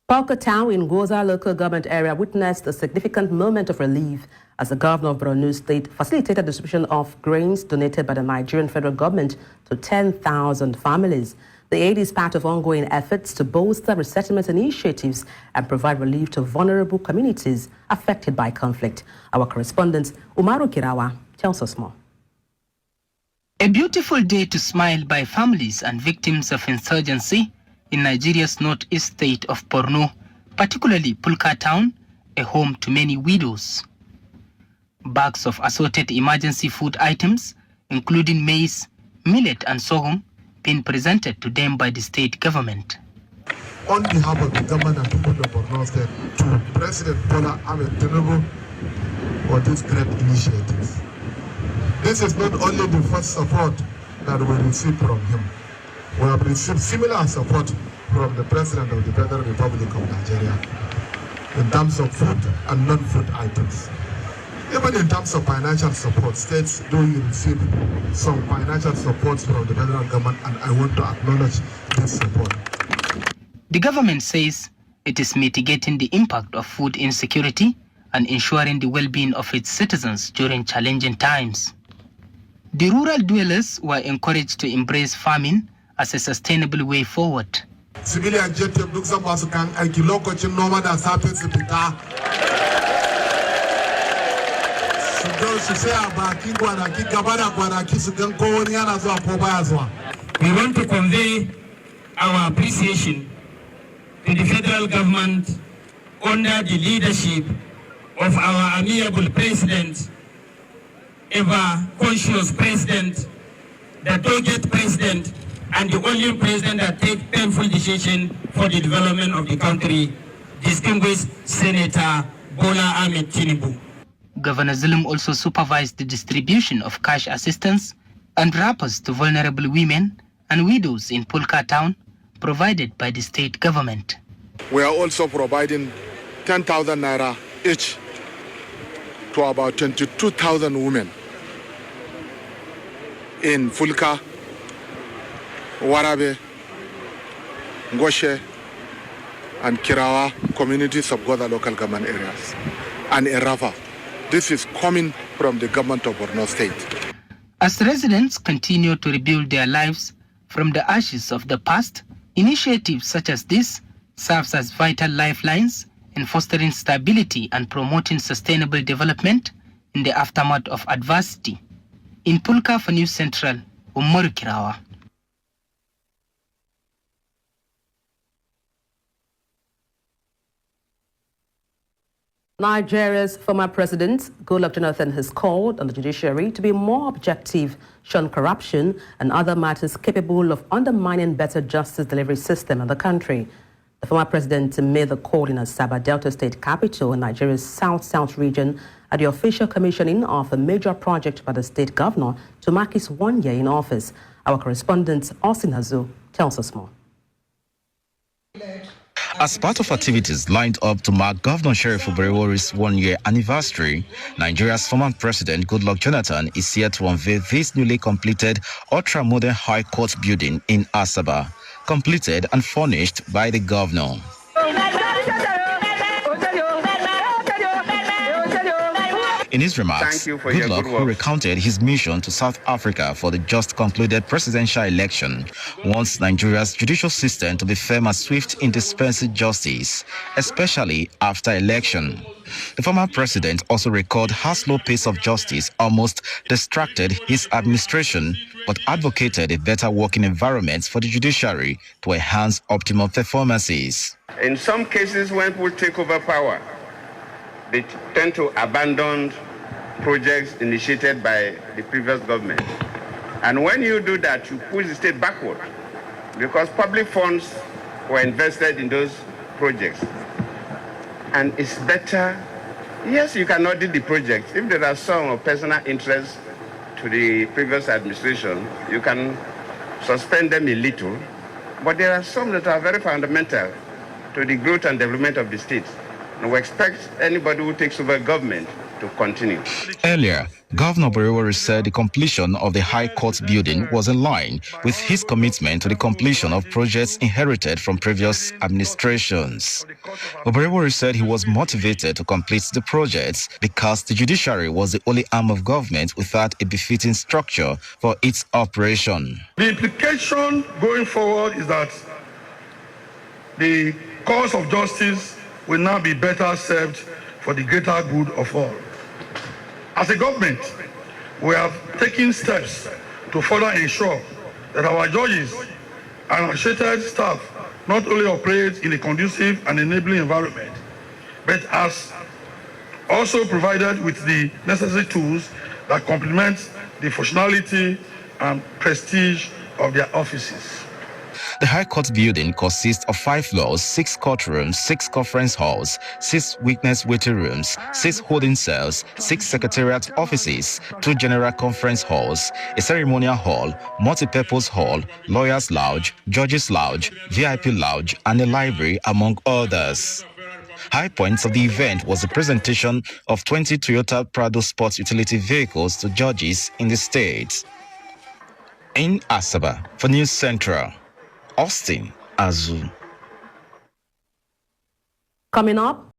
Pulka town in Goza local government area witnessed a significant moment of relief as the governor of Borno State facilitated the distribution of grains donated by the Nigerian federal government to 10,000 families. The aid is part of ongoing efforts to bolster resettlement initiatives and provide relief to vulnerable communities affected by conflict. Our correspondent, Umaru Kirawa, tells us more. A beautiful day to smile by families and victims of insurgency in Nigeria's northeast state of Borno, particularly Pulka town, a home to many widows. Bags of assorted emergency food items, including maize, millet and sorghum, being presented to them by the state government. On behalf of the government and people of Borno State, to President Bola Ahmed Tinubu for this great initiative. This is not only the first support that we received from him. We have received similar support from the President of the Federal Republic of Nigeria in terms of food and non-food items. Even in terms of financial support, states do receive some financial support from the federal government, and I want to acknowledge this support. The government says it is mitigating the impact of food insecurity and ensuring the well-being of its citizens during challenging times. The rural dwellers were encouraged to embrace farming as a sustainable way forward. Civilian jet duk zan ba su kan aiki lokacin noma da safe su fita. Su go su sai a baki gwanaki gaba da gwanaki su gan ko wani yana zuwa ko baya zuwa. We want to convey our appreciation to the federal government under the leadership of our amiable president, ever conscious president, the target president, and the only president that takes painful decisions for the development of the country, distinguished Senator Bola Ahmed Tinubu. Governor Zulum also supervised the distribution of cash assistance and wrappers to vulnerable women and widows in Pulka town, provided by the state government. We are also providing 10,000 naira each to about 22,000 women in Pulka, Warabe, Ngoshe, and Kirawa communities of Goza local government areas, and Erafa. This is coming from the government of Borno State. As residents continue to rebuild their lives from the ashes of the past, initiatives such as this serves as vital lifelines in fostering stability and promoting sustainable development in the aftermath of adversity. In Pulka for News Central, Umaru Kirawa. Nigeria's former president, Goodluck Jonathan, has called on the judiciary to be more objective, shun corruption and other matters capable of undermining better justice delivery system in the country. The former president made the call in Asaba, Delta State capital in Nigeria's south-south region at the official commissioning of a major project by the state governor to mark his 1 year in office. Our correspondent, Austin Hazu, tells us more. As part of activities lined up to mark Governor Sheriff Oberewori's 1 year anniversary, Nigeria's former president Goodluck Jonathan is here to unveil this newly completed ultra-modern High Court building in Asaba, completed and furnished by the governor. In his remarks, Goodluck, who recounted his mission to South Africa for the just concluded presidential election, wants Nigeria's judicial system to be firm and swift in dispensing justice, especially after election. The former president also recalled how slow pace of justice almost distracted his administration, but advocated a better working environment for the judiciary to enhance optimal performances. In some cases, when people take over power, they tend to abandon projects initiated by the previous government. And when you do that, you push the state backward because public funds were invested in those projects. And it's better, yes, you can audit the project. If there are some of personal interest to the previous administration, you can suspend them a little. But there are some that are very fundamental to the growth and development of the state. And we expect anybody who takes over government to to continue. Earlier, Governor Borno said the completion of the High Court building was in line with his commitment to the completion of projects inherited from previous administrations. Borno said he was motivated to complete the projects because the judiciary was the only arm of government without a befitting structure for its operation. The implication going forward is that the cause of justice will now be better served for the greater good of all. As a government, we have taken steps to further ensure that our judges and associated staff not only operate in a conducive and enabling environment, but as also provided with the necessary tools that complement the functionality and prestige of their offices. The High Court building consists of 5 floors, 6 courtrooms, 6 conference halls, 6 witness waiting rooms, 6 holding cells, 6 secretariat offices, 2 general conference halls, a ceremonial hall, multi-purpose hall, lawyers' lounge, judges' lounge, VIP lounge, and a library, among others. High points of the event was the presentation of 20 Toyota Prado sports utility vehicles to judges in the state. In Asaba, for News Central, Austin Azu. Coming up,